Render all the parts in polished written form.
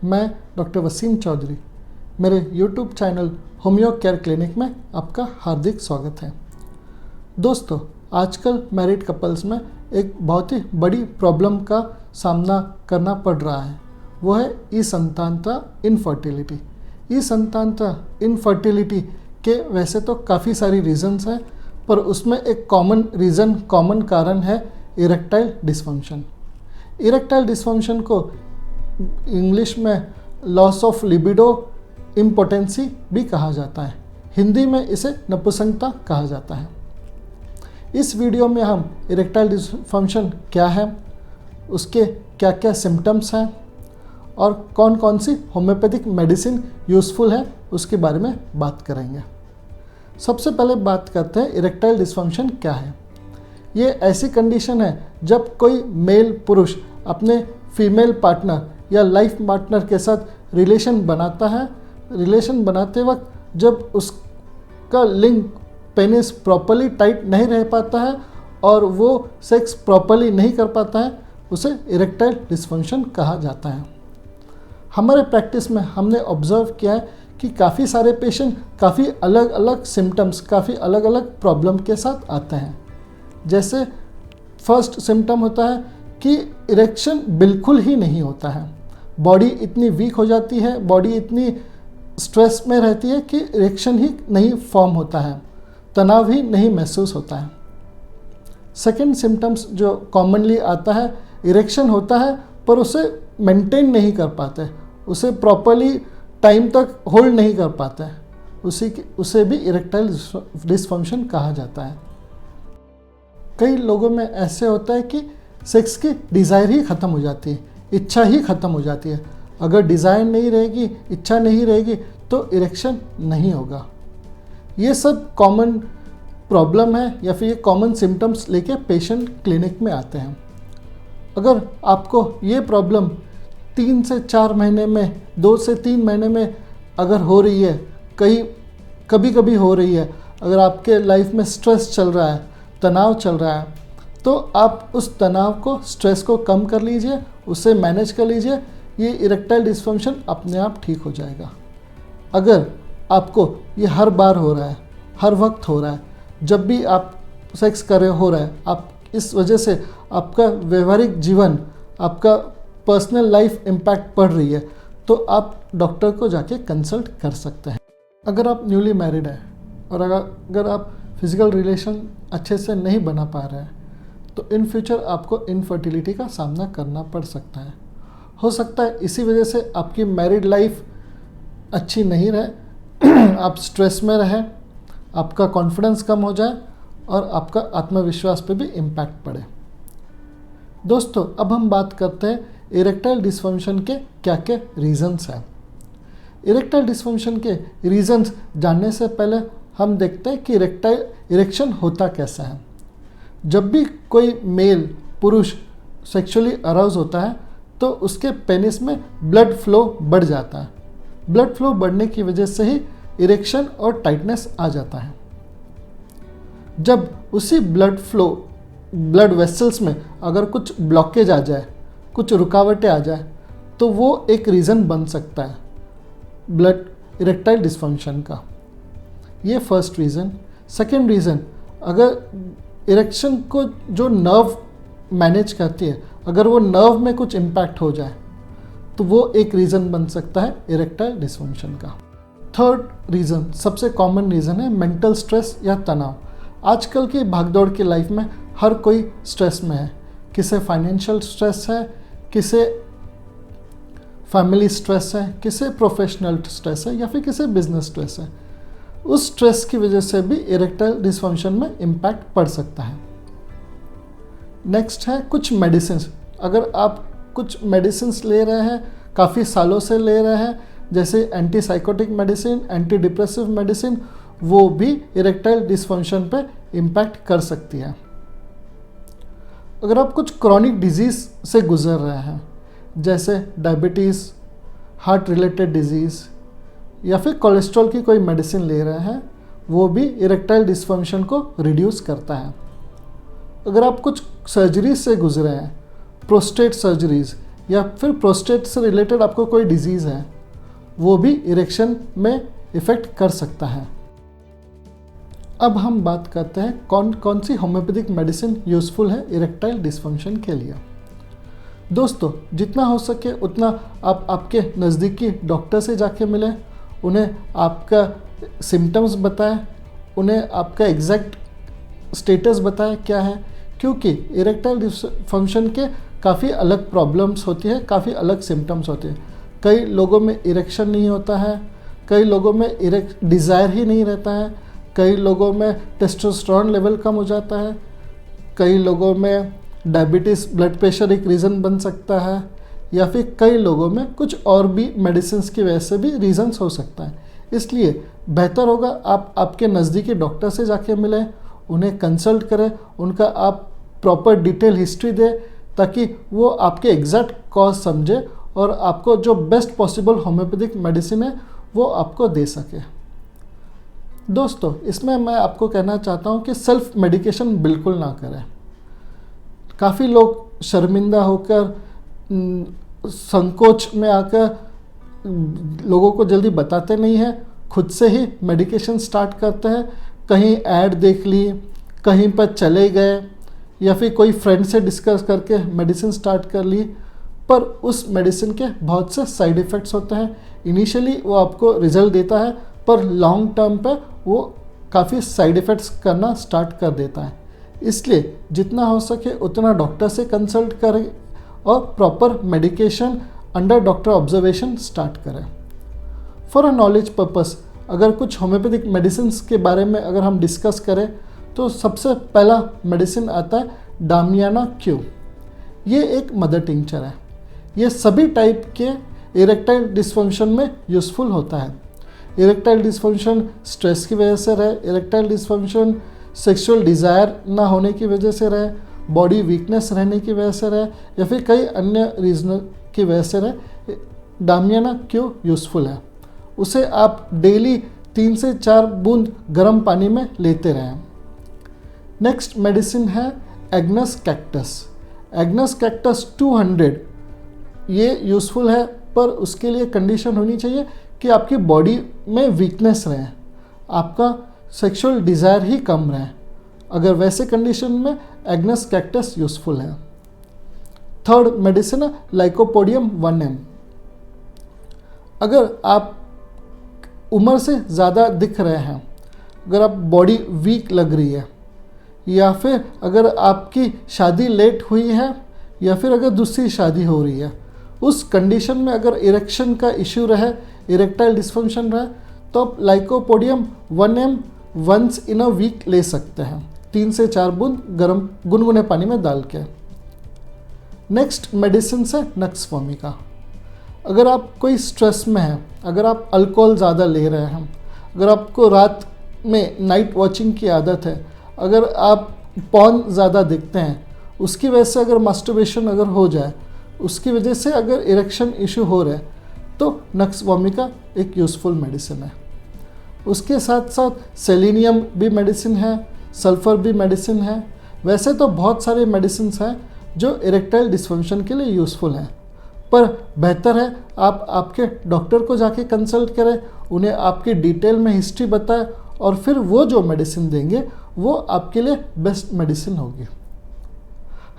मैं डॉक्टर वसीम चौधरी, मेरे YouTube channel homeo care clinic में आपका हार्दिक स्वागत है। दोस्तों, आजकल मैरिड कपल्स में एक बहुत ही बड़ी प्रॉब्लम का सामना करना पड़ रहा है, वो है असंतानता इनफर्टिलिटी। असंतानता इनफर्टिलिटी के वैसे तो काफ़ी सारी रीज़न्स हैं, पर उसमें एक कॉमन कारण है इरेक्टाइल डिसफंक्शन। इरेक्टाइल डिसफंक्शन को इंग्लिश में लॉस ऑफ लिबिडो इम्पोटेंसी भी कहा जाता है। हिंदी में इसे नपुंसकता कहा जाता है। इस वीडियो में हम इरेक्टाइल डिसफंक्शन क्या है, उसके क्या क्या सिम्टम्स हैं और कौन कौन सी होम्योपैथिक मेडिसिन यूज़फुल है उसके बारे में बात करेंगे। सबसे पहले बात करते हैं इरेक्टाइल डिसफंक्शन क्या है। ये ऐसी कंडीशन है जब कोई मेल पुरुष अपने फीमेल पार्टनर या लाइफ पार्टनर के साथ रिलेशन बनाता है। रिलेशन बनाते वक्त जब उसका लिंग पेनिस प्रॉपर्ली टाइट नहीं रह पाता है और वो सेक्स प्रॉपर्ली नहीं कर पाता है, उसे इरेक्टाइल डिसफंक्शन कहा जाता है। हमारे प्रैक्टिस में हमने ऑब्जर्व किया है कि काफ़ी सारे पेशेंट काफ़ी अलग अलग सिम्टम्स, काफ़ी अलग अलग प्रॉब्लम के साथ आते हैं। जैसे फर्स्ट सिम्टम होता है कि इरेक्शन बिल्कुल ही नहीं होता है। बॉडी इतनी वीक हो जाती है, बॉडी इतनी स्ट्रेस में रहती है कि इरेक्शन ही नहीं फॉर्म होता है, तनाव ही नहीं महसूस होता है। सेकेंड सिम्टम्स जो कॉमनली आता है, इरेक्शन होता है पर उसे मेंटेन नहीं कर पाते, उसे प्रॉपरली टाइम तक होल्ड नहीं कर पाते, उसे भी इरेक्टाइल डिसफंक्शन कहा जाता है। कई लोगों में ऐसे होता है कि सेक्स की डिज़ायर ही ख़त्म हो जाती है, इच्छा ही ख़त्म हो जाती है। अगर डिज़ायर नहीं रहेगी, इच्छा नहीं रहेगी तो इरेक्शन नहीं होगा। ये सब कॉमन प्रॉब्लम है या फिर ये कॉमन सिम्टम्स लेके पेशेंट क्लिनिक में आते हैं। अगर आपको ये प्रॉब्लम 3 से 4 महीने में, 2 से 3 महीने में अगर हो रही है, कभी कभी हो रही है, अगर आपके लाइफ में स्ट्रेस चल रहा है, तनाव चल रहा है, तो आप उस तनाव को, स्ट्रेस को कम कर लीजिए, उसे मैनेज कर लीजिए। ये इरेक्टाइल डिसफंक्शन अपने आप ठीक हो जाएगा। अगर आपको ये हर बार हो रहा है, हर वक्त हो रहा है, जब भी आप सेक्स कर रहे हो रहा है, आप इस वजह से आपका व्यवहारिक जीवन, आपका पर्सनल लाइफ इम्पैक्ट पड़ रही है, तो आप डॉक्टर को जाके कंसल्ट कर सकते हैं। अगर आप न्यूली मैरिड हैं और अगर आप फिज़िकल रिलेशन अच्छे से नहीं बना पा रहे हैं, तो इन फ्यूचर आपको इनफर्टिलिटी का सामना करना पड़ सकता है। हो सकता है इसी वजह से आपकी मैरिड लाइफ अच्छी नहीं रहे, आप स्ट्रेस में रहें, आपका कॉन्फिडेंस कम हो जाए और आपका आत्मविश्वास पे भी इम्पैक्ट पड़े। दोस्तों, अब हम बात करते हैं इरेक्टाइल डिसफंक्शन के क्या क्या रीज़न्स हैं। इरेक्टाइल डिसफंक्शन के रीज़न्स जानने से पहले हम देखते हैं कि इरेक्शन होता कैसा है। जब भी कोई मेल पुरुष सेक्सुअली अराउज होता है तो उसके पेनिस में ब्लड फ्लो बढ़ जाता है। ब्लड फ्लो बढ़ने की वजह से ही इरेक्शन और टाइटनेस आ जाता है। जब उसी ब्लड वेसल्स में अगर कुछ ब्लॉकेज आ जाए, कुछ रुकावटें आ जाए, तो वो एक रीज़न बन सकता है इरेक्टाइल डिसफंक्शन का। ये फर्स्ट रीज़न। सेकेंड रीज़न, अगर इरेक्शन को जो नर्व मैनेज करती है, अगर वो नर्व में कुछ इम्पैक्ट हो जाए तो वो एक रीज़न बन सकता है इरेक्टाइल डिसफंक्शन का। थर्ड रीज़न, सबसे कॉमन रीज़न है मेंटल स्ट्रेस या तनाव। आजकल की भागदौड़ की लाइफ में हर कोई स्ट्रेस में है। किसे फाइनेंशियल स्ट्रेस है, किसे फैमिली स्ट्रेस है, किसे प्रोफेशनल स्ट्रेस है या फिर किसे बिजनेस स्ट्रेस है। उस स्ट्रेस की वजह से भी इरेक्टाइल डिसफंक्शन में इम्पैक्ट पड़ सकता है। नेक्स्ट है कुछ मेडिसिन। अगर आप कुछ मेडिसिन ले रहे हैं, काफ़ी सालों से ले रहे हैं, जैसे antipsychotic medicine, anti depressive medicine, वो भी इरेक्टाइल डिसफंक्शन पे इम्पैक्ट कर सकती है। अगर आप कुछ क्रॉनिक डिजीज़ से गुजर रहे हैं, जैसे डायबिटीज़, हार्ट रिलेटेड डिजीज़ या फिर कोलेस्ट्रॉल की कोई मेडिसिन ले रहे हैं, वो भी इरेक्टाइल डिसफंक्शन को रिड्यूस करता है। अगर आप कुछ सर्जरीज से गुजरे हैं, प्रोस्टेट सर्जरीज या फिर प्रोस्टेट से रिलेटेड आपको कोई डिजीज़ है, वो भी इरेक्शन में इफ़ेक्ट कर सकता है। अब हम बात करते हैं कौन कौन सी होम्योपैथिक मेडिसिन यूज़फुल है इरेक्टाइल डिस्फंक्शन के लिए। दोस्तों, जितना हो सके उतना आप आपके नज़दीकी डॉक्टर से जाके मिलें, उन्हें आपका सिम्टम्स बताएं, उन्हें आपका एग्जैक्ट स्टेटस बताएं क्या है, क्योंकि इरेक्टाइल डिस्फंक्शन के काफ़ी अलग प्रॉब्लम्स होती है, काफ़ी अलग सिम्टम्स होते हैं। कई लोगों में इरेक्शन नहीं होता है, कई लोगों में डिज़ायर ही नहीं रहता है, कई लोगों में टेस्टोस्टेरोन लेवल कम हो जाता है, कई लोगों में डायबिटीज़ ब्लड प्रेशर एक रीज़न बन सकता है, या फिर कई लोगों में कुछ और भी मेडिसिन्स की वजह से भी रीज़न्स हो सकता है। इसलिए बेहतर होगा आप आपके नज़दीकी डॉक्टर से जाके मिलें, उन्हें कंसल्ट करें, उनका आप प्रॉपर डिटेल हिस्ट्री दें, ताकि वो आपके एग्जैक्ट कॉज समझे और आपको जो बेस्ट पॉसिबल होम्योपैथिक मेडिसिन है वो आपको दे सके। दोस्तों, इसमें मैं आपको कहना चाहता हूँ कि सेल्फ मेडिकेशन बिल्कुल ना करें। काफ़ी लोग शर्मिंदा होकर संकोच में आकर लोगों को जल्दी बताते नहीं हैं, खुद से ही मेडिकेशन स्टार्ट करते हैं। कहीं ऐड देख ली, कहीं पर चले गए, या फिर कोई फ्रेंड से डिस्कस करके मेडिसिन स्टार्ट कर ली, पर उस मेडिसिन के बहुत से साइड इफ़ेक्ट्स होते हैं। इनिशियली वो आपको रिजल्ट देता है, पर लॉन्ग टर्म पे वो काफ़ी साइड इफ़ेक्ट्स करना स्टार्ट कर देता है। इसलिए जितना हो सके उतना डॉक्टर से कंसल्ट करें और proper medication under doctor observation start करें। फॉर अ नॉलेज पर्पस, अगर कुछ होम्योपैथिक मेडिसिन के बारे में अगर हम डिस्कस करें तो सबसे पहला मेडिसिन आता है डामियाना क्यू। ये एक मदर टिंचर है। ये सभी टाइप के इरेक्टाइल डिस्फंक्शन में यूज़फुल होता है। इरेक्टाइल डिस्फंक्शन स्ट्रेस की वजह से रहे, इरेक्टाइल डिस्फंक्शन सेक्सुअल डिज़ायर ना होने की वजह से रहे, बॉडी वीकनेस रहने की वजह से रहे, या फिर कई अन्य रीज़न की वजह से रहे, डामियाना क्यू यूज़फुल है। उसे आप डेली 3 से 4 बूंद गर्म पानी में लेते रहें। नेक्स्ट मेडिसिन है एग्नस कैक्टस। एग्नस कैक्टस 200 ये यूज़फुल है, पर उसके लिए कंडीशन होनी चाहिए कि आपकी बॉडी में वीकनेस रहे, आपका सेक्सुअल डिज़ायर ही कम रहे। अगर वैसे कंडीशन में एग्नस कैक्टस यूज़फुल है। थर्ड मेडिसिन है लाइकोपोडियम 1M। अगर आप उम्र से ज़्यादा दिख रहे हैं, अगर आप बॉडी वीक लग रही है, या फिर अगर आपकी शादी लेट हुई है, या फिर अगर दूसरी शादी हो रही है, उस कंडीशन में अगर इरेक्शन का इश्यू रहे, इरेक्टाइल डिस्फंक्शन रहे, तो आप lycopodium 1M once in a week ले सकते हैं, 3 से 4 बूंद गर्म गुनगुने पानी में डाल के। नेक्स्ट मेडिसिन है नक्स वोमिका। अगर आप कोई स्ट्रेस में हैं, अगर आप अल्कोहल ज़्यादा ले रहे हैं, अगर आपको रात में नाइट वॉचिंग की आदत है, अगर आप पॉर्न ज़्यादा देखते हैं, उसकी वजह से अगर मास्टरबेशन अगर हो जाए, उसकी वजह से अगर इरेक्शन इशू हो रहा है, तो नक्स वोमिका एक यूज़फुल मेडिसिन है। उसके साथ साथ सेलेनियम भी मेडिसिन है, सल्फ़र भी मेडिसिन है। वैसे तो बहुत सारे मेडिसिन हैं जो इरेक्टाइल डिस्फंक्शन के लिए यूज़फुल हैं, पर बेहतर है आप आपके डॉक्टर को जाके कंसल्ट करें, उन्हें आपकी डिटेल में हिस्ट्री बताएं, और फिर वो जो मेडिसिन देंगे वो आपके लिए बेस्ट मेडिसिन होगी।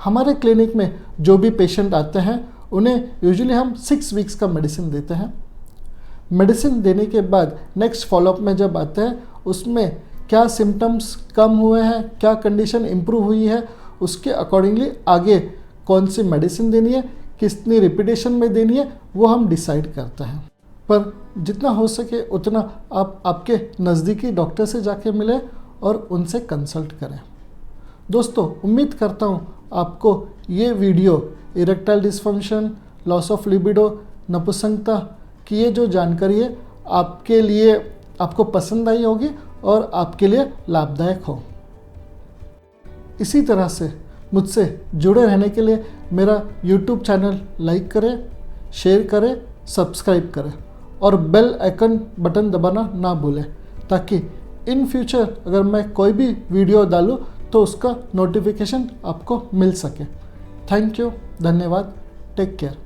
हमारे क्लिनिक में जो भी पेशेंट आते हैं उन्हें यूजुअली हम 6 वीक्स का मेडिसिन देते हैं। मेडिसिन देने के बाद नेक्स्ट फॉलोअप में जब आते हैं, उसमें क्या सिम्टम्स कम हुए हैं, क्या कंडीशन इम्प्रूव हुई है, उसके अकॉर्डिंगली आगे कौन सी मेडिसिन देनी है, कितनी रिपीटेशन में देनी है, वो हम डिसाइड करते हैं। पर जितना हो सके उतना आप आपके नज़दीकी डॉक्टर से जाके मिलें और उनसे कंसल्ट करें। दोस्तों, उम्मीद करता हूँ आपको ये video erectile dysfunction, loss of libido, नपुंसकता की ये जो जानकारी है आपके लिए आपको पसंद आई होगी और आपके लिए लाभदायक हो। इसी तरह से मुझसे जुड़े रहने के लिए मेरा YouTube चैनल लाइक करें, शेयर करें, सब्सक्राइब करें और बेल आइकन बटन दबाना ना भूलें, ताकि इन फ्यूचर अगर मैं कोई भी वीडियो डालूँ तो उसका नोटिफिकेशन आपको मिल सके। थैंक यू, धन्यवाद, टेक केयर।